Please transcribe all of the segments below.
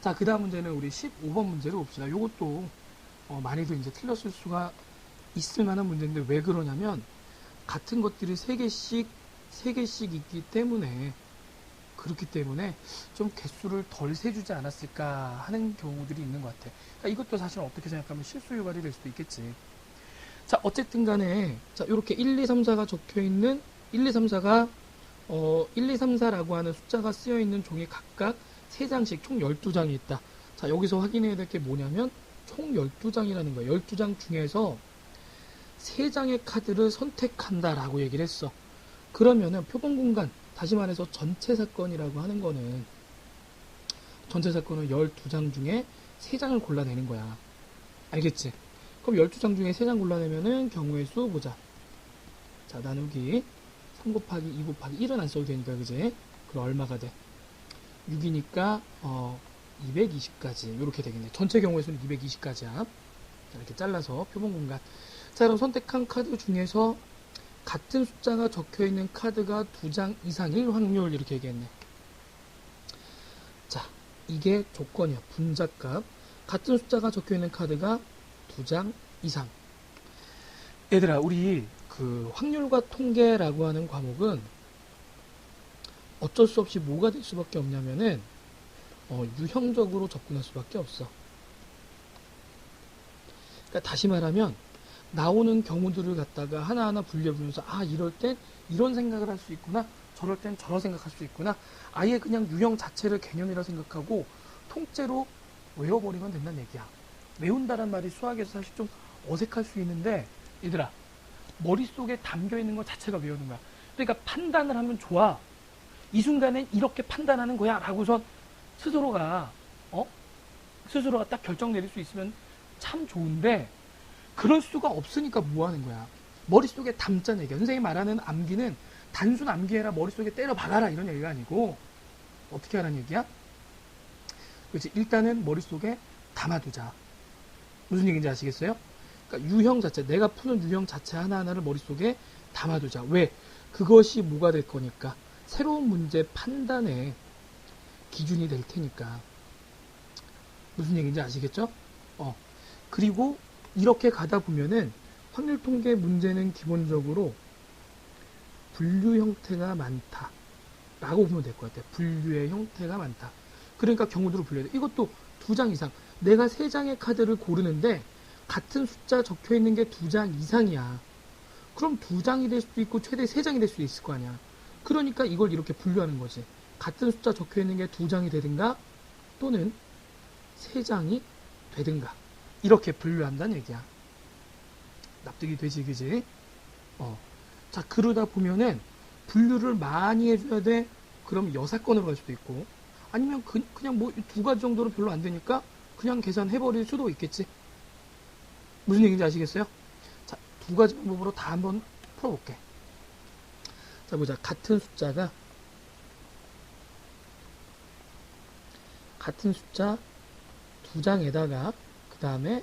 자, 그 다음 문제는 우리 15번 문제를 봅시다. 요것도 많이들 이제 틀렸을 수가 있을 만한 문제인데 왜 그러냐면 같은 것들이 3개씩 있기 때문에 그렇기 때문에 좀 개수를 덜 세주지 않았을까 하는 경우들이 있는 것 같아. 그러니까 이것도 사실 어떻게 생각하면 실수 유발이 될 수도 있겠지. 자, 어쨌든 간에 자, 요렇게 1, 2, 3, 4가 적혀 있는 1, 2, 3, 4가 1, 2, 3, 4라고 하는 숫자가 쓰여 있는 종이 각각 3장씩 총 12장이 있다. 자, 여기서 확인해야 될 게 뭐냐면 총 12장이라는 거야. 12장 중에서 3장의 카드를 선택한다라고 얘기를 했어. 그러면은 표본 공간, 다시 말해서 전체 사건이라고 하는 거는 전체 사건은 12장 중에 3장을 골라내는 거야. 알겠지? 그럼 12장 중에 3장 골라내면은 경우의 수 보자. 자, 나누기 3 곱하기 2 곱하기 1은 안 써도 되니까, 그지? 그럼 얼마가 돼? 6이니까 220까지 이렇게 되겠네. 전체 경우의 수는 220까지야. 이렇게 잘라서 표본 공간. 자, 그럼 선택한 카드 중에서 같은 숫자가 적혀있는 카드가 2장 이상일 확률 이렇게 얘기했네. 자, 이게 조건이야. 분자값. 같은 숫자가 적혀있는 카드가 2장 이상. 얘들아, 우리 그 확률과 통계라고 하는 과목은 어쩔 수 없이 뭐가 될 수밖에 없냐면은 유형적으로 접근할 수밖에 없어. 그러니까 다시 말하면 나오는 경우들을 갖다가 하나하나 분류해보면서 이럴 땐 이런 생각을 할 수 있구나, 저럴 땐 저런 생각할 수 있구나, 아예 그냥 유형 자체를 개념이라 생각하고 통째로 외워버리면 된다는 얘기야. 외운다란 말이 수학에서 사실 좀 어색할 수 있는데 얘들아, 머릿속에 담겨있는 것 자체가 외우는 거야. 그러니까 판단을 하면 좋아. 이 순간엔 이렇게 판단하는 거야 라고선 스스로가 딱 결정 내릴 수 있으면 참 좋은데 그럴 수가 없으니까 뭐 하는 거야. 머릿속에 담자는 얘기야. 선생님이 말하는 암기는 단순 암기해라, 머릿속에 때려 박아라 이런 얘기가 아니고 어떻게 하라는 얘기야? 그렇지. 일단은 머릿속에 담아두자. 무슨 얘기인지 아시겠어요? 그러니까 유형 자체, 내가 푸는 유형 자체 하나하나를 머릿속에 담아두자. 왜? 그것이 뭐가 될 거니까. 새로운 문제 판단의 기준이 될 테니까. 무슨 얘기인지 아시겠죠? 그리고 이렇게 가다 보면은 확률 통계 문제는 기본적으로 분류 형태가 많다 라고 보면 될 것 같아요. 분류의 형태가 많다. 그러니까 경우들을 분류해야 돼. 이것도 2장 이상. 내가 3장의 카드를 고르는데 같은 숫자 적혀 있는 게 2장 이상이야. 그럼 2장이 될 수도 있고 최대 3장이 될 수도 있을 거 아니야. 그러니까 이걸 이렇게 분류하는 거지. 같은 숫자 적혀 있는 게 2장이 되든가 또는 3장이 되든가 이렇게 분류한다는 얘기야. 납득이 되지, 그지? 자, 그러다 보면은 분류를 많이 해줘야 돼. 그럼 여사건으로 갈 수도 있고, 아니면 그냥 뭐 2가지 정도로 별로 안 되니까 그냥 계산해버릴 수도 있겠지. 무슨 얘기인지 아시겠어요? 자, 2가지 방법으로 다 한번 풀어볼게. 자, 보자. 같은 숫자 2장에다가 그 다음에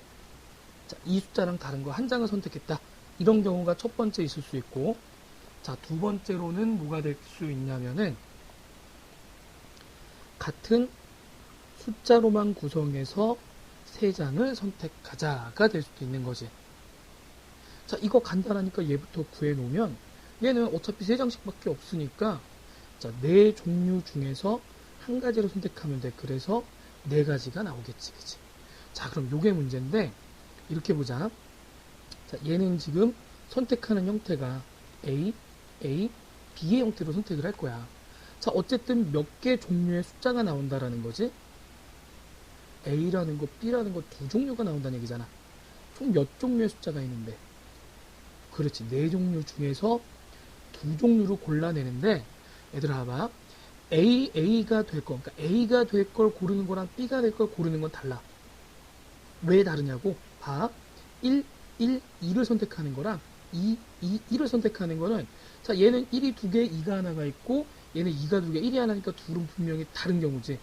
이 숫자랑 다른 거 한 장을 선택했다. 이런 경우가 첫 번째 있을 수 있고, 자, 두 번째로는 뭐가 될 수 있냐면은 같은 숫자로만 구성해서 3장을 선택하자가 될 수도 있는 거지. 자, 이거 간단하니까 얘부터 구해놓으면 얘는 어차피 3장씩밖에 없으니까 자, 4종류 중에서 한 가지를 선택하면 돼. 그래서 4가지가 나오겠지, 그치? 자, 그럼 요게 문제인데 이렇게 보자. 자, 얘는 지금 선택하는 형태가 A, B의 형태로 선택을 할 거야. 자, 어쨌든 몇 개 종류의 숫자가 나온다라는 거지? A라는 거, B라는 거 2종류가 나온다는 얘기잖아. 총 몇 종류의 숫자가 있는데? 그렇지. 4종류 중에서 2종류로 골라내는데, 얘들아 봐봐. A가 될 거, 그러니까 A가 될 걸 고르는 거랑 B가 될 걸 고르는 건 달라. 왜 다르냐고? 봐. 1, 2를 선택하는 거랑 1을 선택하는 거는, 자, 얘는 1이 2개, 2가 하나가 있고, 얘는 2가 2개, 1이 하나니까 둘은 분명히 다른 경우지.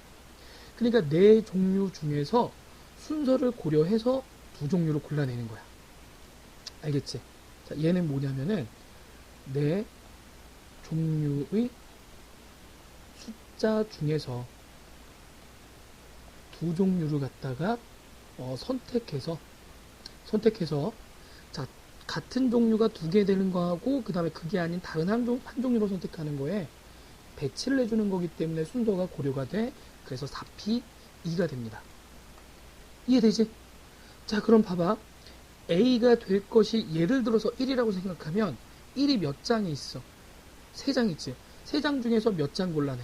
그러니까 4종류 중에서 순서를 고려해서 2종류로 골라내는 거야. 알겠지? 자, 얘는 뭐냐면은 4종류의 숫자 중에서 두 종류를 갖다가 선택해서 자, 같은 종류가 두 개 되는 거하고 그 다음에 그게 아닌 다른 한 종류로 선택하는 거에 배치를 해주는 거기 때문에 순서가 고려가 돼. 그래서 4P 2가 됩니다. 이해되지? 자, 그럼 봐봐. A가 될 것이 예를 들어서 1이라고 생각하면 1이 몇 장이 있어? 3장 있지. 3장 중에서 몇 장 골라내?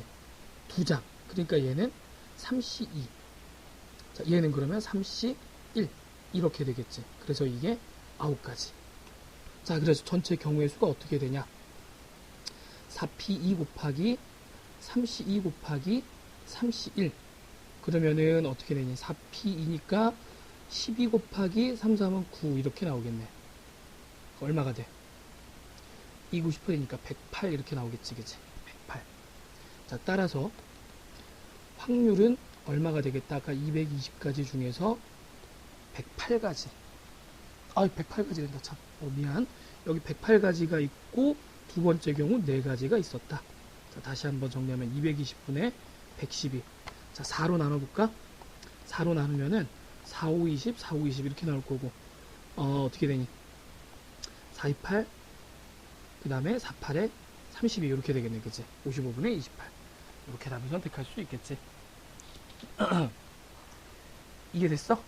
2장. 그러니까 얘는 3C2. 자, 얘는 그러면 3C1. 이렇게 되겠지. 그래서 이게 9가지. 자, 그래서 전체 경우의 수가 어떻게 되냐? 4P2 곱하기 3C2 곱하기 3C1. 그러면은 어떻게 되니? 4P2니까 12 곱하기 3, 3은 9 이렇게 나오겠네. 얼마가 돼? 2, 9, 10이니까 108 이렇게 나오겠지, 그치? 108. 자, 따라서 확률은 얼마가 되겠다? 아까 220가지 중에서 108가지. 108가지 된다. 참. 미안. 여기 108가지가 있고 두 번째 경우 4가지가 있었다. 자, 다시 한번 정리하면 220분의 112. 자, 4로 나눠볼까? 4로 나누면은 4, 5, 20, 4, 5, 20 이렇게 나올 거고 어떻게 되니? 4, 2, 8 그 다음에 4, 8에 32 이렇게 되겠네. 그치? 55분의 28 이렇게 답을 선택할 수 있겠지. 이해됐어?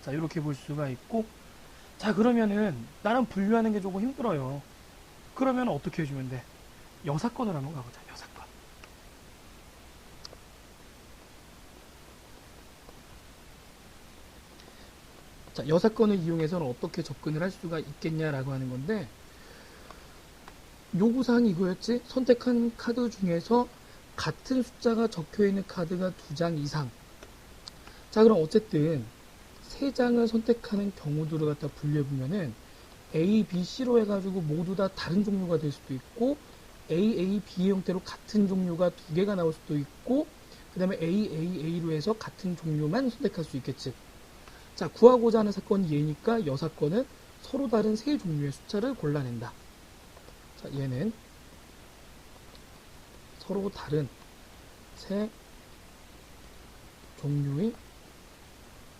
자, 이렇게 볼 수가 있고. 자, 그러면은 나는 분류하는 게 조금 힘들어요. 그러면 어떻게 해주면 돼? 여사건을 한번 가보자. 여사건. 자, 여사건을 이용해서는 어떻게 접근을 할 수가 있겠냐라고 하는 건데, 요구사항이 이거였지? 선택한 카드 중에서 같은 숫자가 적혀 있는 카드가 2장 이상. 자, 그럼 어쨌든 3장을 선택하는 경우들을 갖다 분류해보면은 A, B, C로 해가지고 모두 다 다른 종류가 될 수도 있고, A, A, B 형태로 같은 종류가 2개가 나올 수도 있고, 그 다음에 A, A, A로 해서 같은 종류만 선택할 수 있겠지. 자, 구하고자 하는 사건이 얘니까 여사건은 서로 다른 3종류의 숫자를 골라낸다. 자, 얘는 서로 다른 3종류의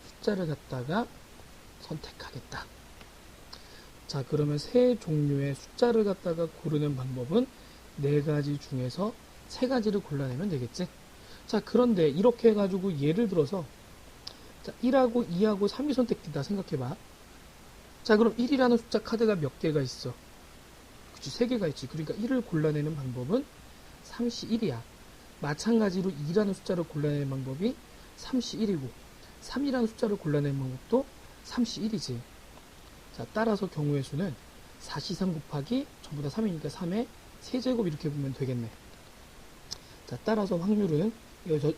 숫자를 갖다가 선택하겠다. 자, 그러면 3종류의 숫자를 갖다가 고르는 방법은 4가지 중에서 3가지를 골라내면 되겠지. 자, 그런데 이렇게 해가지고 예를 들어서 자, 1하고 2하고 3이 선택된다 생각해봐. 자, 그럼 1이라는 숫자 카드가 몇 개가 있어? 그치, 3개가 있지. 그러니까 1을 골라내는 방법은 3C1이야. 마찬가지로 2라는 숫자를 골라내는 방법이 3C1이고 3이라는 숫자를 골라내는 방법도 3C1이지. 자, 따라서 경우의 수는 4C3 곱하기 전부 다 3이니까 3의 세제곱 이렇게 보면 되겠네. 자, 따라서 확률은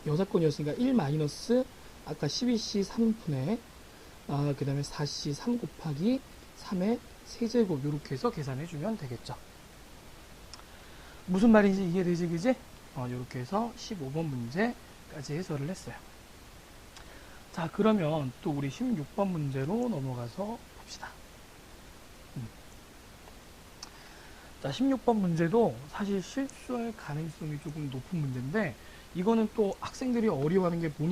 여사건이었으니까 1 마이너스 아까 12C 3분의 그 다음에 4C 3 곱하기 3의 세제곱 이렇게 해서 계산해주면 되겠죠. 무슨 말인지 이해되지, 그지? 이렇게 해서 15번 문제까지 해설을 했어요. 자, 그러면 또 우리 16번 문제로 넘어가서 봅시다. 자, 16번 문제도 사실 실수할 가능성이 조금 높은 문제인데, 이거는 또 학생들이 어려워하는 게 뭐냐?